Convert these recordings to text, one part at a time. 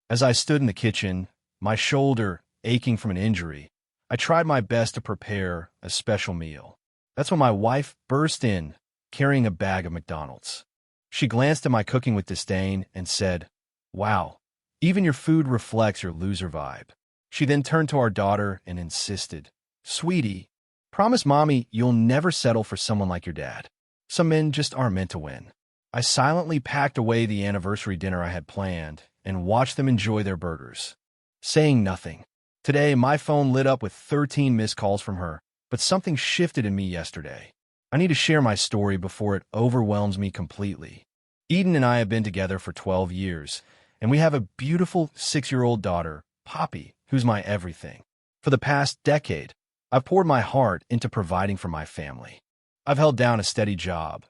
As I stood in the kitchen, my shoulder aching from an injury, I tried my best to prepare a special meal. That's when my wife burst in, carrying a bag of McDonald's. She glanced at my cooking with disdain and said, "Wow, even your food reflects your loser vibe." She then turned to our daughter and insisted, "Sweetie, promise Mommy you'll never settle for someone like your dad. Some men just aren't meant to win." I silently packed away the anniversary dinner I had planned and watched them enjoy their burgers, saying nothing. Today, my phone lit up with 13 missed calls from her, but something shifted in me yesterday. I need to share my story before it overwhelms me completely. Eden and I have been together for 12 years, and we have a beautiful 6-year-old daughter, Poppy, who's my everything. For the past decade, I've poured my heart into providing for my family. I've held down a steady job,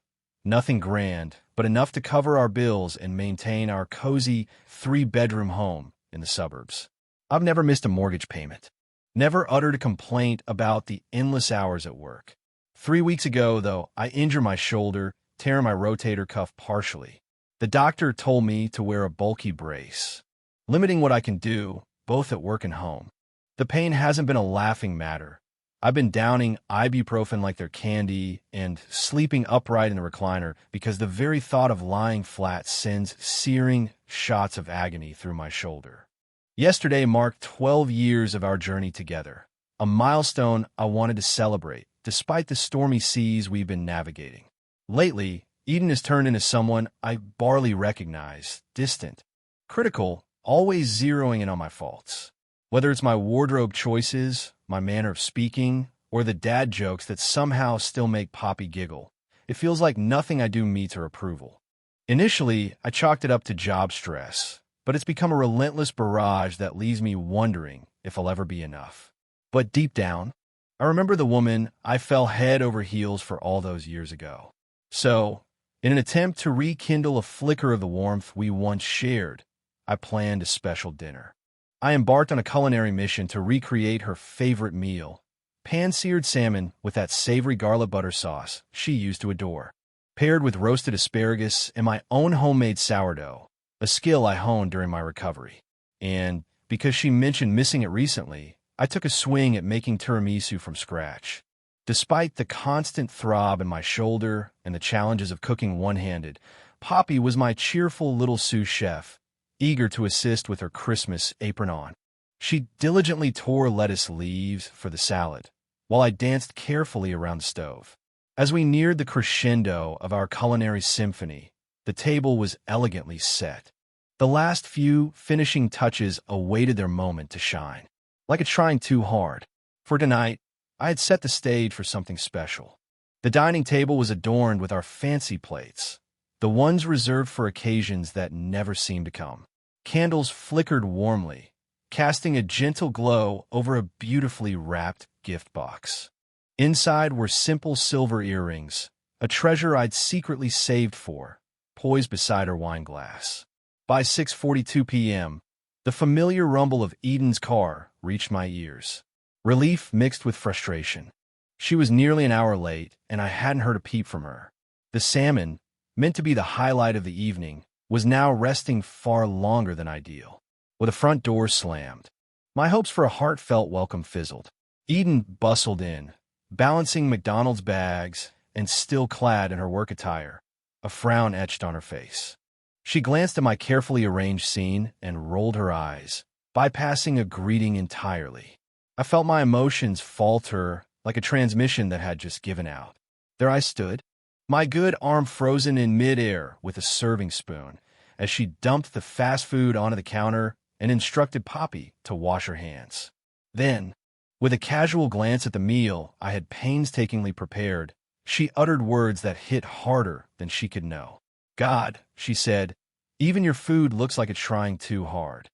nothing grand, but enough to cover our bills and maintain our cozy 3-bedroom home in the suburbs. I've never missed a mortgage payment, never uttered a complaint about the endless hours at work. 3 weeks ago, though, I injured my shoulder, tearing my rotator cuff partially. The doctor told me to wear a bulky brace, limiting what I can do, both at work and home. The pain hasn't been a laughing matter. I've been downing ibuprofen like they're candy and sleeping upright in the recliner because the very thought of lying flat sends searing shots of agony through my shoulder. Yesterday marked 12 years of our journey together, a milestone I wanted to celebrate, despite the stormy seas we've been navigating. Lately, Eden has turned into someone I barely recognize, distant, critical, always zeroing in on my faults. Whether it's my wardrobe choices, my manner of speaking, or the dad jokes that somehow still make Poppy giggle, it feels like nothing I do meets her approval. Initially, I chalked it up to job stress, but it's become a relentless barrage that leaves me wondering if I'll ever be enough. But deep down, I remember the woman I fell head over heels for all those years ago. So, in an attempt to rekindle a flicker of the warmth we once shared, I planned a special dinner. I embarked on a culinary mission to recreate her favorite meal, pan-seared salmon with that savory garlic butter sauce she used to adore, paired with roasted asparagus and my own homemade sourdough, a skill I honed during my recovery. And because she mentioned missing it recently, I took a swing at making tiramisu from scratch. Despite the constant throb in my shoulder and the challenges of cooking one-handed, Poppy was my cheerful little sous chef, eager to assist with her Christmas apron on. She diligently tore lettuce leaves for the salad, while I danced carefully around the stove. As we neared the crescendo of our culinary symphony, the table was elegantly set. The last few finishing touches awaited their moment to shine. Like it's trying too hard. For tonight, I had set the stage for something special. The dining table was adorned with our fancy plates, the ones reserved for occasions that never seem to come. Candles flickered warmly, casting a gentle glow over a beautifully wrapped gift box. Inside were simple silver earrings, a treasure I'd secretly saved for, poised beside her wine glass. By 6:42 p.m., the familiar rumble of Eden's car reached my ears. Relief mixed with frustration. She was nearly an hour late, and I hadn't heard a peep from her. The salmon, meant to be the highlight of the evening, was now resting far longer than ideal. With the front door slammed, my hopes for a heartfelt welcome fizzled. Eden bustled in, balancing McDonald's bags and still clad in her work attire, a frown etched on her face. She glanced at my carefully arranged scene and rolled her eyes, bypassing a greeting entirely. I felt my emotions falter like a transmission that had just given out. There I stood, my good arm frozen in midair with a serving spoon, as she dumped the fast food onto the counter and instructed Poppy to wash her hands. Then, with a casual glance at the meal I had painstakingly prepared, she uttered words that hit harder than she could know. "God," she said, "even your food looks like it's trying too hard."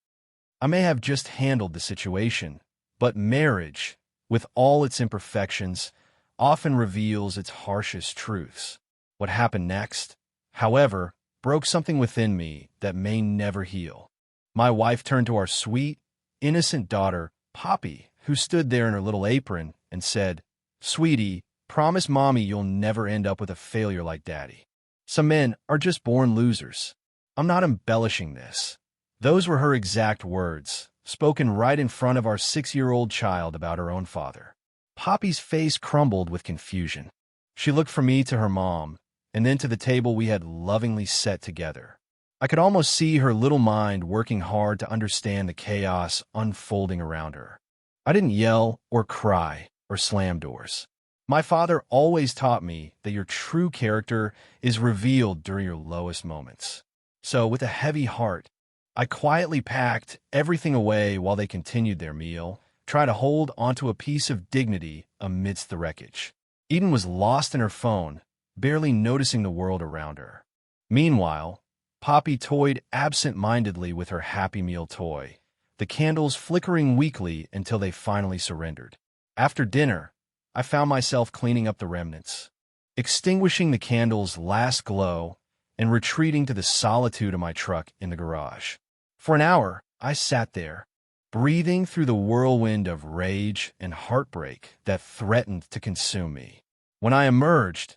I may have just handled the situation, but marriage, with all its imperfections, often reveals its harshest truths. What happened next, however, broke something within me that may never heal. My wife turned to our sweet, innocent daughter, Poppy, who stood there in her little apron, and said, "Sweetie, promise Mommy you'll never end up with a failure like Daddy. Some men are just born losers." I'm not embellishing this. Those were her exact words, spoken right in front of our 6-year-old child about her own father. Poppy's face crumbled with confusion. She looked from me to her mom, and then to the table we had lovingly set together. I could almost see her little mind working hard to understand the chaos unfolding around her. I didn't yell or cry or slam doors. My father always taught me that your true character is revealed during your lowest moments. So, with a heavy heart, I quietly packed everything away while they continued their meal, trying to hold onto a piece of dignity amidst the wreckage. Eden was lost in her phone, barely noticing the world around her. Meanwhile, Poppy toyed absent-mindedly with her Happy Meal toy, the candles flickering weakly until they finally surrendered. After dinner, I found myself cleaning up the remnants, extinguishing the candle's last glow and retreating to the solitude of my truck in the garage. For an hour, I sat there, breathing through the whirlwind of rage and heartbreak that threatened to consume me. When I emerged,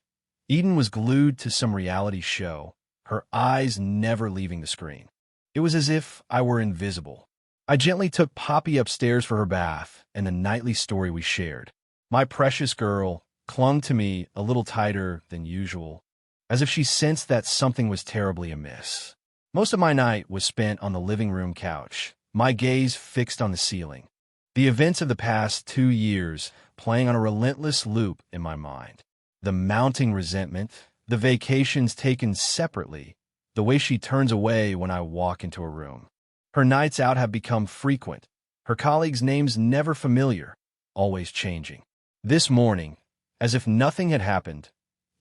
Eden was glued to some reality show, her eyes never leaving the screen. It was as if I were invisible. I gently took Poppy upstairs for her bath and the nightly story we shared. My precious girl clung to me a little tighter than usual, as if she sensed that something was terribly amiss. Most of my night was spent on the living room couch, my gaze fixed on the ceiling, the events of the past 2 years playing on a relentless loop in my mind. The mounting resentment, the vacations taken separately, the way she turns away when I walk into a room. Her nights out have become frequent, her colleagues' names never familiar, always changing. This morning, as if nothing had happened,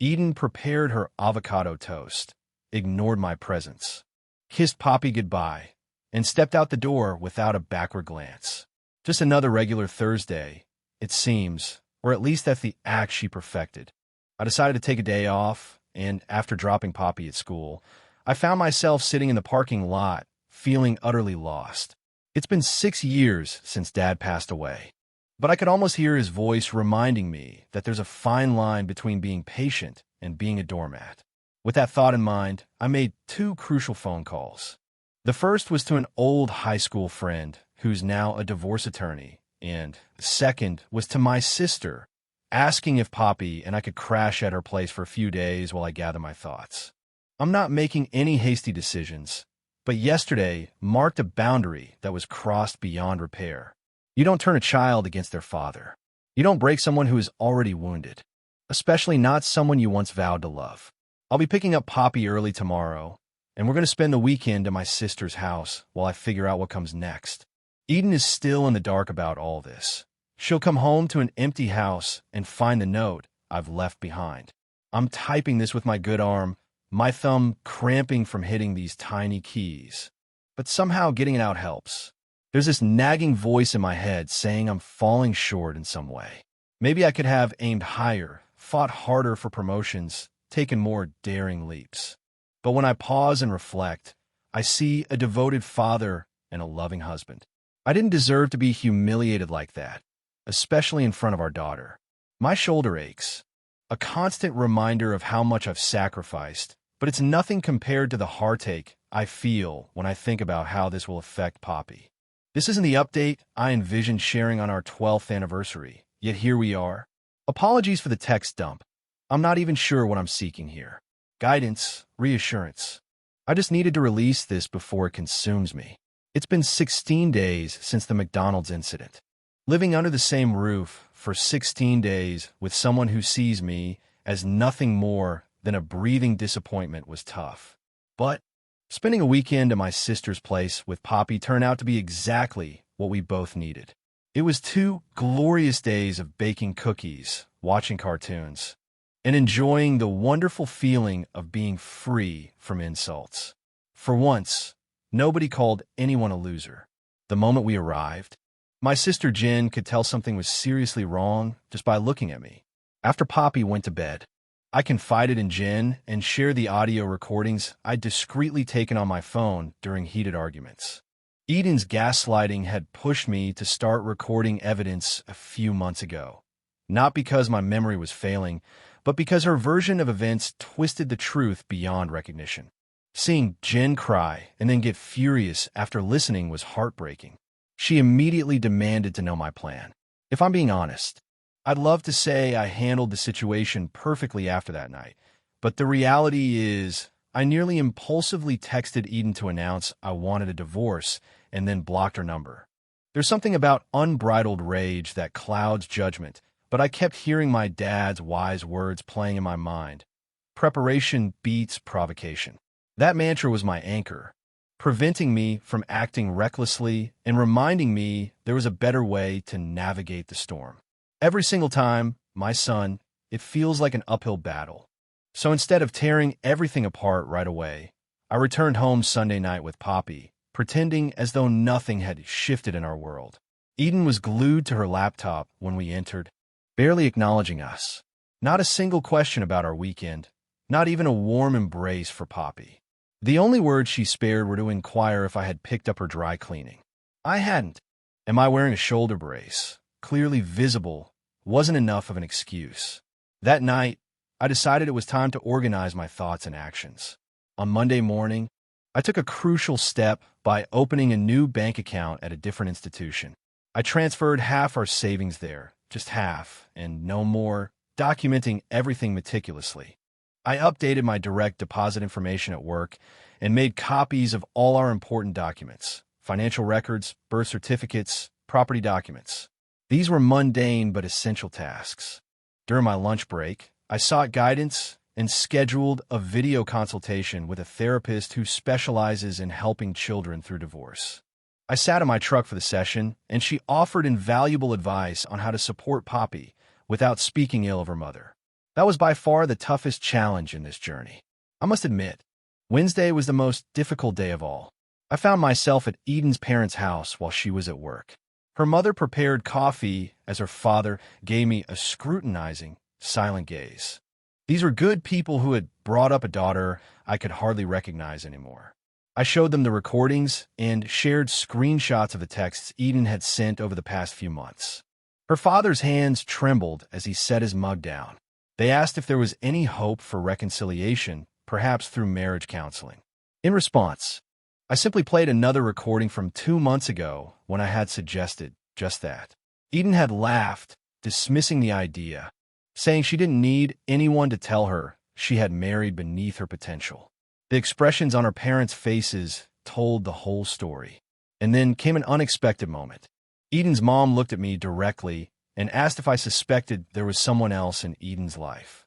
Eden prepared her avocado toast, ignored my presence, kissed Poppy goodbye, and stepped out the door without a backward glance. Just another regular Thursday, it seems, or at least that's the act she perfected. I decided to take a day off, and after dropping Poppy at school, I found myself sitting in the parking lot, feeling utterly lost. It's been 6 years since Dad passed away, but I could almost hear his voice reminding me that there's a fine line between being patient and being a doormat. With that thought in mind, I made 2 crucial phone calls. The first was to an old high school friend who's now a divorce attorney, and the second was to my sister, asking if Poppy and I could crash at her place for a few days while I gather my thoughts. I'm not making any hasty decisions, but yesterday marked a boundary that was crossed beyond repair. You don't turn a child against their father. You don't break someone who is already wounded, especially not someone you once vowed to love. I'll be picking up Poppy early tomorrow, and we're going to spend the weekend at my sister's house while I figure out what comes next. Eden is still in the dark about all this. She'll come home to an empty house and find the note I've left behind. I'm typing this with my good arm, my thumb cramping from hitting these tiny keys. But somehow getting it out helps. There's this nagging voice in my head saying I'm falling short in some way. Maybe I could have aimed higher, fought harder for promotions, taken more daring leaps. But when I pause and reflect, I see a devoted father and a loving husband. I didn't deserve to be humiliated like that, especially in front of our daughter. My shoulder aches, a constant reminder of how much I've sacrificed, but it's nothing compared to the heartache I feel when I think about how this will affect Poppy. This isn't the update I envisioned sharing on our 12th anniversary, yet here we are. Apologies for the text dump. I'm not even sure what I'm seeking here. Guidance, reassurance. I just needed to release this before it consumes me. It's been 16 days since the McDonald's incident. Living under the same roof for 16 days with someone who sees me as nothing more than a breathing disappointment was tough. But spending a weekend at my sister's place with Poppy turned out to be exactly what we both needed. It was 2 glorious days of baking cookies, watching cartoons, and enjoying the wonderful feeling of being free from insults. For once, nobody called anyone a loser. The moment we arrived, my sister Jen could tell something was seriously wrong just by looking at me. After Poppy went to bed, I confided in Jen and shared the audio recordings I'd discreetly taken on my phone during heated arguments. Eden's gaslighting had pushed me to start recording evidence a few months ago, not because my memory was failing, but because her version of events twisted the truth beyond recognition. Seeing Jen cry and then get furious after listening was heartbreaking. She immediately demanded to know my plan. If I'm being honest, I'd love to say I handled the situation perfectly after that night, but the reality is I nearly impulsively texted Eden to announce I wanted a divorce and then blocked her number. There's something about unbridled rage that clouds judgment, but I kept hearing my dad's wise words playing in my mind. Preparation beats provocation. That mantra was my anchor, preventing me from acting recklessly and reminding me there was a better way to navigate the storm. Every single time, my son, it feels like an uphill battle. So instead of tearing everything apart right away, I returned home Sunday night with Poppy, pretending as though nothing had shifted in our world. Eden was glued to her laptop when we entered, barely acknowledging us. Not a single question about our weekend, not even a warm embrace for Poppy. The only words she spared were to inquire if I had picked up her dry cleaning. I hadn't. Am I wearing a shoulder brace? Clearly visible, wasn't enough of an excuse. That night, I decided it was time to organize my thoughts and actions. On Monday morning, I took a crucial step by opening a new bank account at a different institution. I transferred half our savings there, just half, and no more, documenting everything meticulously. I updated my direct deposit information at work and made copies of all our important documents, financial records, birth certificates, property documents. These were mundane but essential tasks. During my lunch break, I sought guidance and scheduled a video consultation with a therapist who specializes in helping children through divorce. I sat in my truck for the session, and she offered invaluable advice on how to support Poppy without speaking ill of her mother. That was by far the toughest challenge in this journey. I must admit, Wednesday was the most difficult day of all. I found myself at Eden's parents' house while she was at work. Her mother prepared coffee as her father gave me a scrutinizing, silent gaze. These were good people who had brought up a daughter I could hardly recognize anymore. I showed them the recordings and shared screenshots of the texts Eden had sent over the past few months. Her father's hands trembled as he set his mug down. They asked if there was any hope for reconciliation, perhaps through marriage counseling. In response, I simply played another recording from 2 months ago when I had suggested just that. Eden had laughed, dismissing the idea, saying she didn't need anyone to tell her she had married beneath her potential. The expressions on her parents' faces told the whole story. And then came an unexpected moment. Eden's mom looked at me directly and asked if I suspected there was someone else in Eden's life.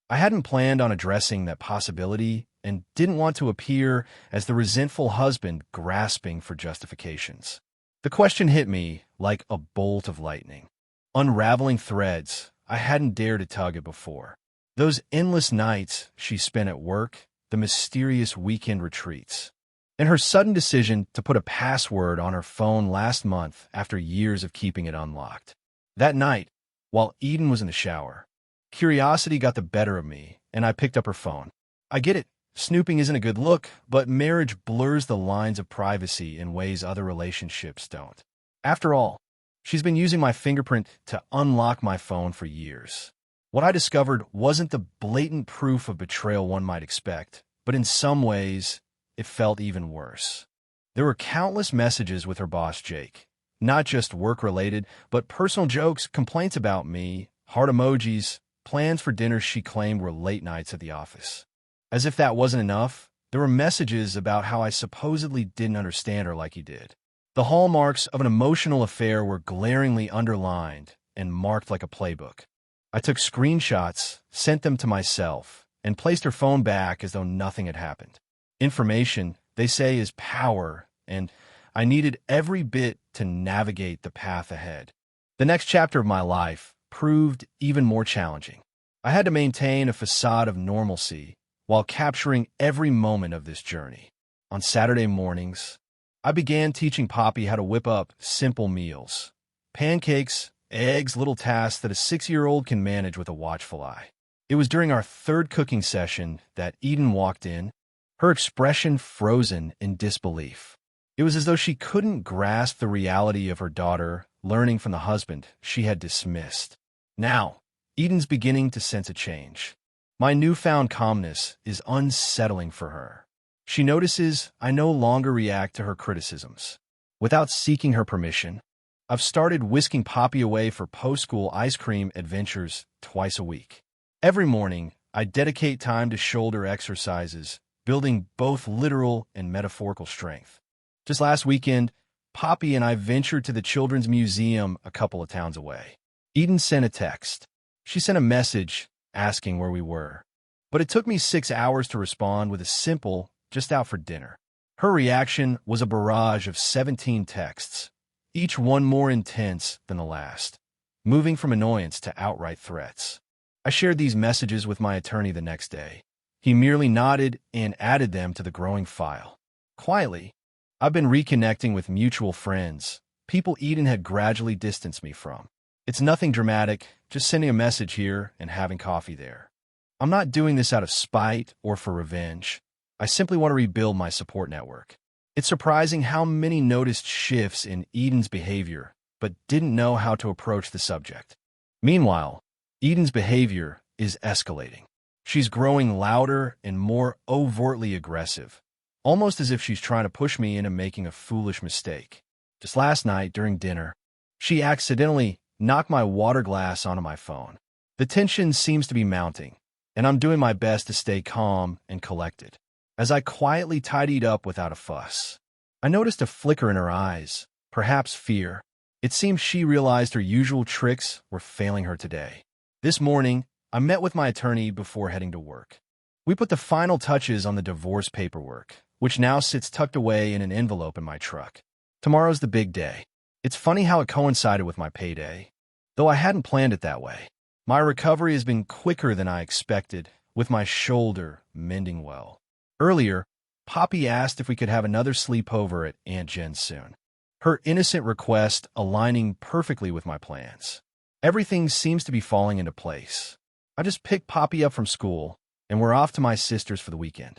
I hadn't planned on addressing that possibility and didn't want to appear as the resentful husband grasping for justifications. The question hit me like a bolt of lightning, unraveling threads I hadn't dared to tug at before. Those endless nights she spent at work, the mysterious weekend retreats, and her sudden decision to put a password on her phone last month after years of keeping it unlocked. That night, while Eden was in the shower, curiosity got the better of me, and I picked up her phone. I get it. Snooping isn't a good look, but marriage blurs the lines of privacy in ways other relationships don't. After all, she's been using my fingerprint to unlock my phone for years. What I discovered wasn't the blatant proof of betrayal one might expect, but in some ways, it felt even worse. There were countless messages with her boss, Jake. Not just work-related, but personal jokes, complaints about me, heart emojis, plans for dinners she claimed were late nights at the office. As if that wasn't enough, there were messages about how I supposedly didn't understand her like he did. The hallmarks of an emotional affair were glaringly underlined and marked like a playbook. I took screenshots, sent them to myself, and placed her phone back as though nothing had happened. Information, they say, is power, and I needed every bit to navigate the path ahead. The next chapter of my life proved even more challenging. I had to maintain a facade of normalcy while capturing every moment of this journey. On Saturday mornings, I began teaching Poppy how to whip up simple meals. Pancakes, eggs, little tasks that a 6-year-old can manage with a watchful eye. It was during our third cooking session that Eden walked in, her expression frozen in disbelief. It was as though she couldn't grasp the reality of her daughter learning from the husband she had dismissed. Now, Eden's beginning to sense a change. My newfound calmness is unsettling for her. She notices I no longer react to her criticisms. Without seeking her permission, I've started whisking Poppy away for post-school ice cream adventures twice a week. Every morning, I dedicate time to shoulder exercises, building both literal and metaphorical strength. Just last weekend, Poppy and I ventured to the Children's Museum a couple of towns away. Eden sent a text. She sent a message asking where we were. But it took me 6 hours to respond with a simple, just out for dinner. Her reaction was a barrage of 17 texts, each one more intense than the last, moving from annoyance to outright threats. I shared these messages with my attorney the next day. He merely nodded and added them to the growing file. Quietly, I've been reconnecting with mutual friends, people Eden had gradually distanced me from. It's nothing dramatic, just sending a message here and having coffee there. I'm not doing this out of spite or for revenge. I simply want to rebuild my support network. It's surprising how many noticed shifts in Eden's behavior, but didn't know how to approach the subject. Meanwhile, Eden's behavior is escalating. She's growing louder and more overtly aggressive, almost as if she's trying to push me into making a foolish mistake. Just last night, during dinner, she accidentally knocked my water glass onto my phone. The tension seems to be mounting, and I'm doing my best to stay calm and collected. As I quietly tidied up without a fuss, I noticed a flicker in her eyes, perhaps fear. It seemed she realized her usual tricks were failing her today. This morning, I met with my attorney before heading to work. We put the final touches on the divorce paperwork, which now sits tucked away in an envelope in my truck. Tomorrow's the big day. It's funny how it coincided with my payday, though I hadn't planned it that way. My recovery has been quicker than I expected, with my shoulder mending well. Earlier, Poppy asked if we could have another sleepover at Aunt Jen's soon, her innocent request aligning perfectly with my plans. Everything seems to be falling into place. I just picked Poppy up from school, and we're off to my sister's for the weekend.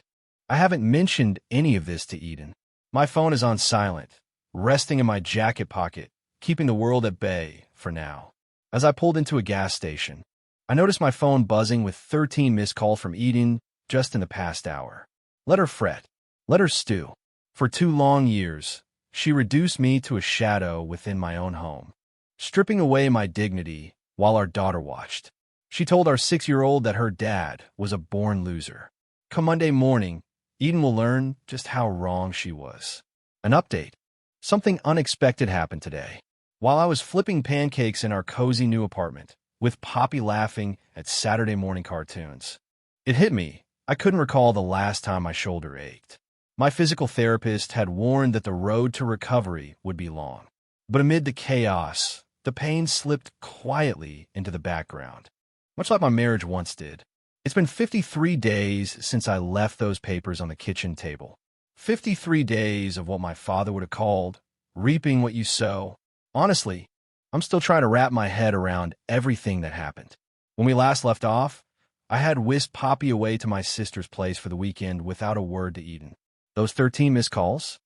I haven't mentioned any of this to Eden. My phone is on silent, resting in my jacket pocket, keeping the world at bay for now. As I pulled into a gas station, I noticed my phone buzzing with 13 missed calls from Eden just in the past hour. Let her fret. Let her stew. For 2 long years, she reduced me to a shadow within my own home, stripping away my dignity while our daughter watched. She told our 6-year-old that her dad was a born loser. Come Monday morning, Eden will learn just how wrong she was. An update. Something unexpected happened today. While I was flipping pancakes in our cozy new apartment, with Poppy laughing at Saturday morning cartoons, it hit me. I couldn't recall the last time my shoulder ached. My physical therapist had warned that the road to recovery would be long. But amid the chaos, the pain slipped quietly into the background, much like my marriage once did. It's been 53 days since I left those papers on the kitchen table. 53 days of what my father would have called reaping what you sow. Honestly, I'm still trying to wrap my head around everything that happened. When we last left off, I had whisked Poppy away to my sister's place for the weekend without a word to Eden. Those 13 missed calls?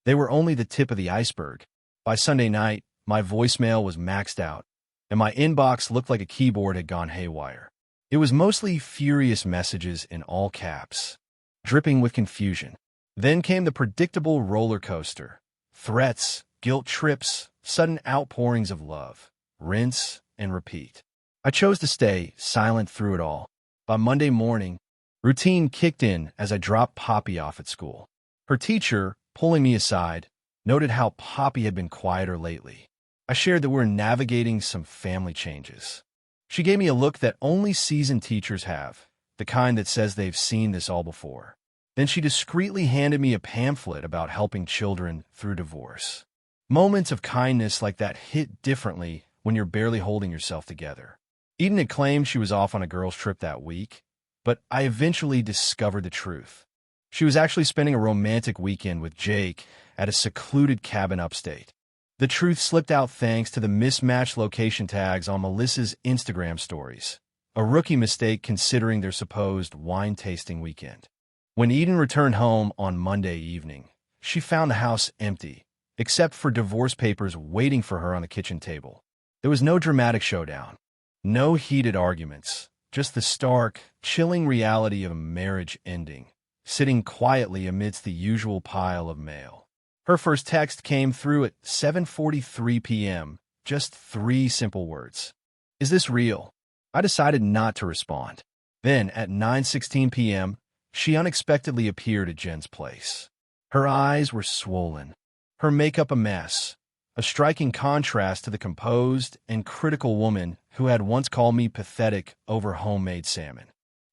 They were only the tip of the iceberg. By Sunday night, my voicemail was maxed out, and my inbox looked like a keyboard had gone haywire. It was mostly furious messages in all caps, dripping with confusion. Then came the predictable roller coaster. Threats, guilt trips, sudden outpourings of love. Rinse and repeat. I chose to stay silent through it all. By Monday morning, routine kicked in as I dropped Poppy off at school. Her teacher, pulling me aside, noted how Poppy had been quieter lately. I shared that we're navigating some family changes. She gave me a look that only seasoned teachers have, the kind that says they've seen this all before. Then she discreetly handed me a pamphlet about helping children through divorce. Moments of kindness like that hit differently when you're barely holding yourself together. Eden had claimed she was off on a girls' trip that week, but I eventually discovered the truth. She was actually spending a romantic weekend with Jake at a secluded cabin upstate. The truth slipped out thanks to the mismatched location tags on Melissa's Instagram stories, a rookie mistake considering their supposed wine-tasting weekend. When Eden returned home on Monday evening, she found the house empty, except for divorce papers waiting for her on the kitchen table. There was no dramatic showdown. No heated arguments, just the stark, chilling reality of a marriage ending, sitting quietly amidst the usual pile of mail. Her first text came through at 7:43 p.m., just 3 simple words. "Is this real?" I decided not to respond. Then, at 9:16 p.m., she unexpectedly appeared at Jen's place. Her eyes were swollen, her makeup a mess, a striking contrast to the composed and critical woman who had once called me pathetic over homemade salmon.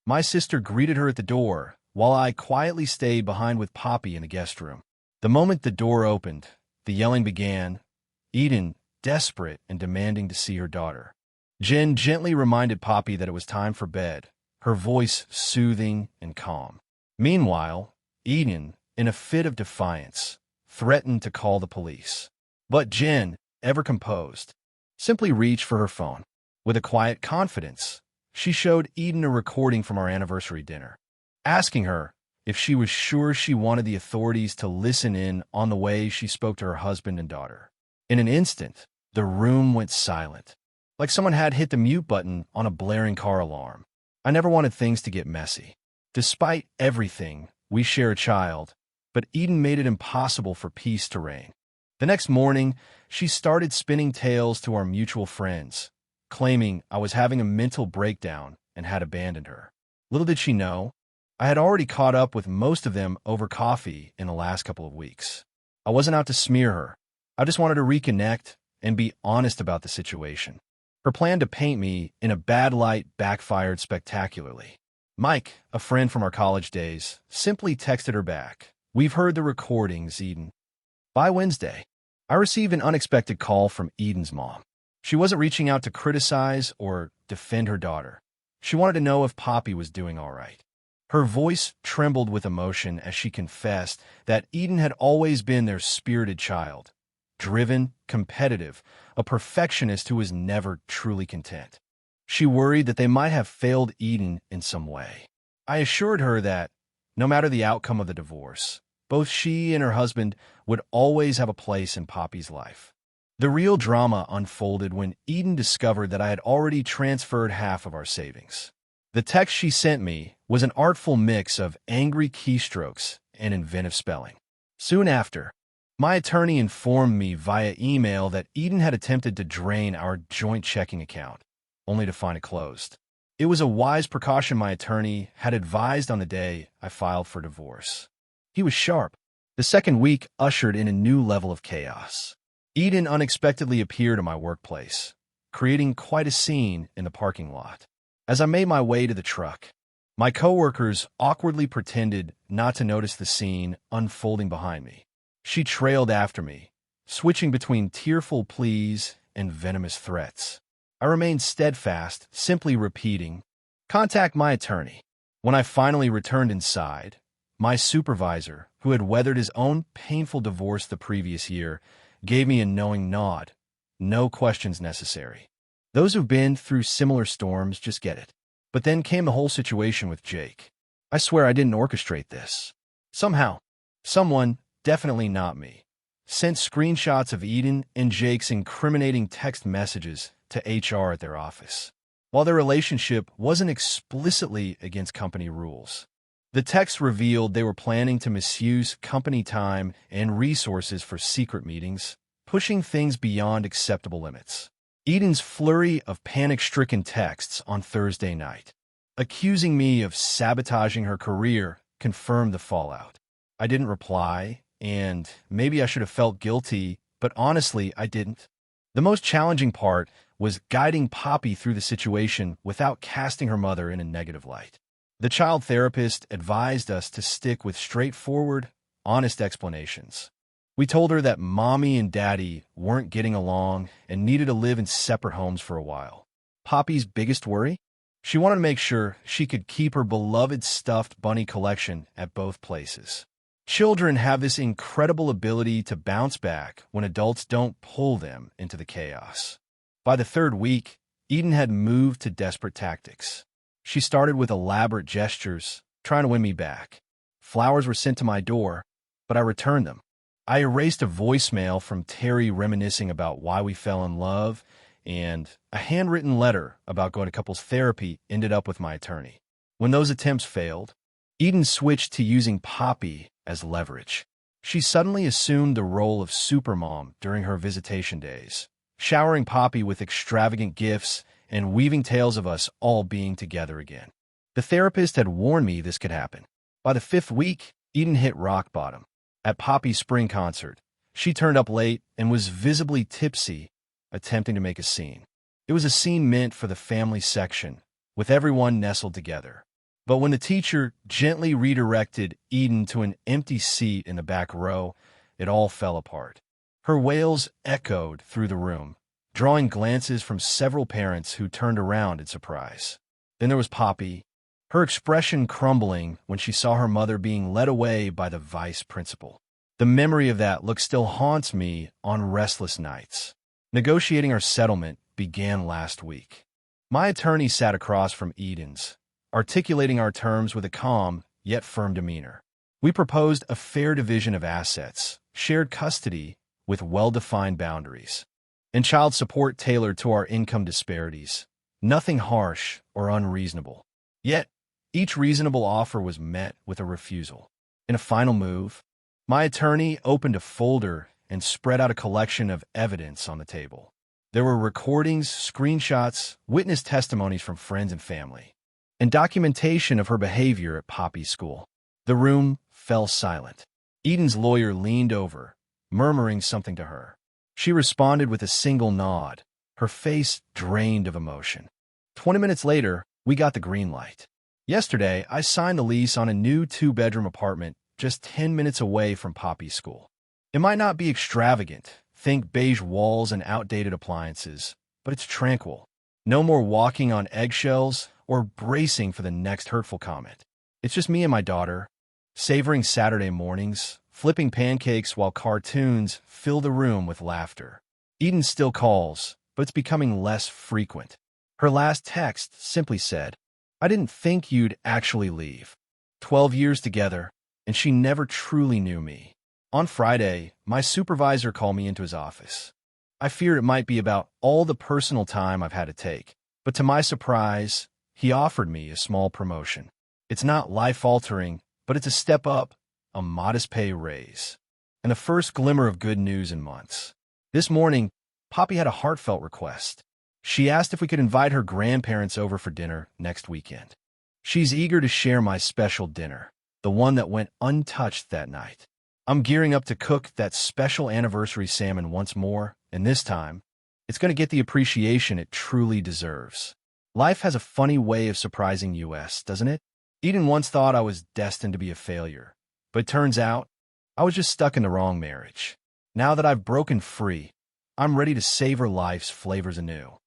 My sister greeted her at the door, while I quietly stayed behind with Poppy in the guest room. The moment the door opened, the yelling began, Eden desperate and demanding to see her daughter. Jen gently reminded Poppy that it was time for bed, her voice soothing and calm. Meanwhile, Eden, in a fit of defiance, threatened to call the police. But Jen, ever composed, simply reached for her phone. With a quiet confidence, she showed Eden a recording from our anniversary dinner, asking her if she was sure she wanted the authorities to listen in on the way she spoke to her husband and daughter. In an instant, the room went silent, like someone had hit the mute button on a blaring car alarm. I never wanted things to get messy. Despite everything, we share a child, but Eden made it impossible for peace to reign. The next morning, she started spinning tales to our mutual friends, claiming I was having a mental breakdown and had abandoned her. Little did she know, I had already caught up with most of them over coffee in the last couple of weeks. I wasn't out to smear her. I just wanted to reconnect and be honest about the situation. Her plan to paint me in a bad light backfired spectacularly. Mike, a friend from our college days, simply texted her back, "We've heard the recordings, Eden." By Wednesday, I received an unexpected call from Eden's mom. She wasn't reaching out to criticize or defend her daughter. She wanted to know if Poppy was doing all right. Her voice trembled with emotion as she confessed that Eden had always been their spirited child, driven, competitive, a perfectionist who was never truly content. She worried that they might have failed Eden in some way. I assured her that, no matter the outcome of the divorce, both she and her husband would always have a place in Poppy's life. The real drama unfolded when Eden discovered that I had already transferred half of our savings. The text she sent me was an artful mix of angry keystrokes and inventive spelling. Soon after, my attorney informed me via email that Eden had attempted to drain our joint checking account, only to find it closed. It was a wise precaution my attorney had advised on the day I filed for divorce. He was sharp. The second week ushered in a new level of chaos. Eden unexpectedly appeared at my workplace, creating quite a scene in the parking lot. As I made my way to the truck, my coworkers awkwardly pretended not to notice the scene unfolding behind me. She trailed after me, switching between tearful pleas and venomous threats. I remained steadfast, simply repeating, "Contact my attorney." When I finally returned inside, my supervisor, who had weathered his own painful divorce the previous year, gave me a knowing nod. No questions necessary. Those who've been through similar storms just get it. But then came the whole situation with Jake. I swear I didn't orchestrate this. Somehow, someone, definitely not me, sent screenshots of Eden and Jake's incriminating text messages to HR at their office. While their relationship wasn't explicitly against company rules, the text revealed they were planning to misuse company time and resources for secret meetings, pushing things beyond acceptable limits. Eden's flurry of panic-stricken texts on Thursday night, accusing me of sabotaging her career, confirmed the fallout. I didn't reply, and maybe I should have felt guilty, but honestly, I didn't. The most challenging part was guiding Poppy through the situation without casting her mother in a negative light. The child therapist advised us to stick with straightforward, honest explanations. We told her that Mommy and Daddy weren't getting along and needed to live in separate homes for a while. Poppy's biggest worry? She wanted to make sure she could keep her beloved stuffed bunny collection at both places. Children have this incredible ability to bounce back when adults don't pull them into the chaos. By the third week, Eden had moved to desperate tactics. She started with elaborate gestures, trying to win me back. Flowers were sent to my door, but I returned them. I erased a voicemail from Terry reminiscing about why we fell in love, and a handwritten letter about going to couples therapy ended up with my attorney. When those attempts failed, Eden switched to using Poppy as leverage. She suddenly assumed the role of supermom during her visitation days, showering Poppy with extravagant gifts and weaving tales of us all being together again. The therapist had warned me this could happen. By the 5th week, Eden hit rock bottom. At Poppy's spring concert, she turned up late and was visibly tipsy, attempting to make a scene. It was a scene meant for the family section, with everyone nestled together. But when the teacher gently redirected Eden to an empty seat in the back row, it all fell apart. Her wails echoed through the room, drawing glances from several parents who turned around in surprise. Then there was Poppy, her expression crumbling when she saw her mother being led away by the vice principal. The memory of that look still haunts me on restless nights. Negotiating our settlement began last week. My attorney sat across from Eden's, articulating our terms with a calm yet firm demeanor. We proposed a fair division of assets, shared custody with well-defined boundaries, and child support tailored to our income disparities. Nothing harsh or unreasonable. Yet, each reasonable offer was met with a refusal. In a final move, my attorney opened a folder and spread out a collection of evidence on the table. There were recordings, screenshots, witness testimonies from friends and family, and documentation of her behavior at Poppy's school. The room fell silent. Eden's lawyer leaned over, murmuring something to her. She responded with a single nod, her face drained of emotion. 20 minutes later, we got the green light. Yesterday, I signed the lease on a new 2-bedroom apartment just 10 minutes away from Poppy's school. It might not be extravagant, think beige walls and outdated appliances, but it's tranquil. No more walking on eggshells or bracing for the next hurtful comment. It's just me and my daughter, savoring Saturday mornings, flipping pancakes while cartoons fill the room with laughter. Eden still calls, but it's becoming less frequent. Her last text simply said, "I didn't think you'd actually leave." 12 years together, and she never truly knew me. On Friday, my supervisor called me into his office. I feared it might be about all the personal time I've had to take, but to my surprise, he offered me a small promotion. It's not life-altering, but it's a step up, a modest pay raise, and the first glimmer of good news in months. This morning, Poppy had a heartfelt request. She asked if we could invite her grandparents over for dinner next weekend. She's eager to share my special dinner, the one that went untouched that night. I'm gearing up to cook that special anniversary salmon once more, and this time, it's going to get the appreciation it truly deserves. Life has a funny way of surprising us, doesn't it? Eden once thought I was destined to be a failure, but it turns out I was just stuck in the wrong marriage. Now that I've broken free, I'm ready to savor life's flavors anew.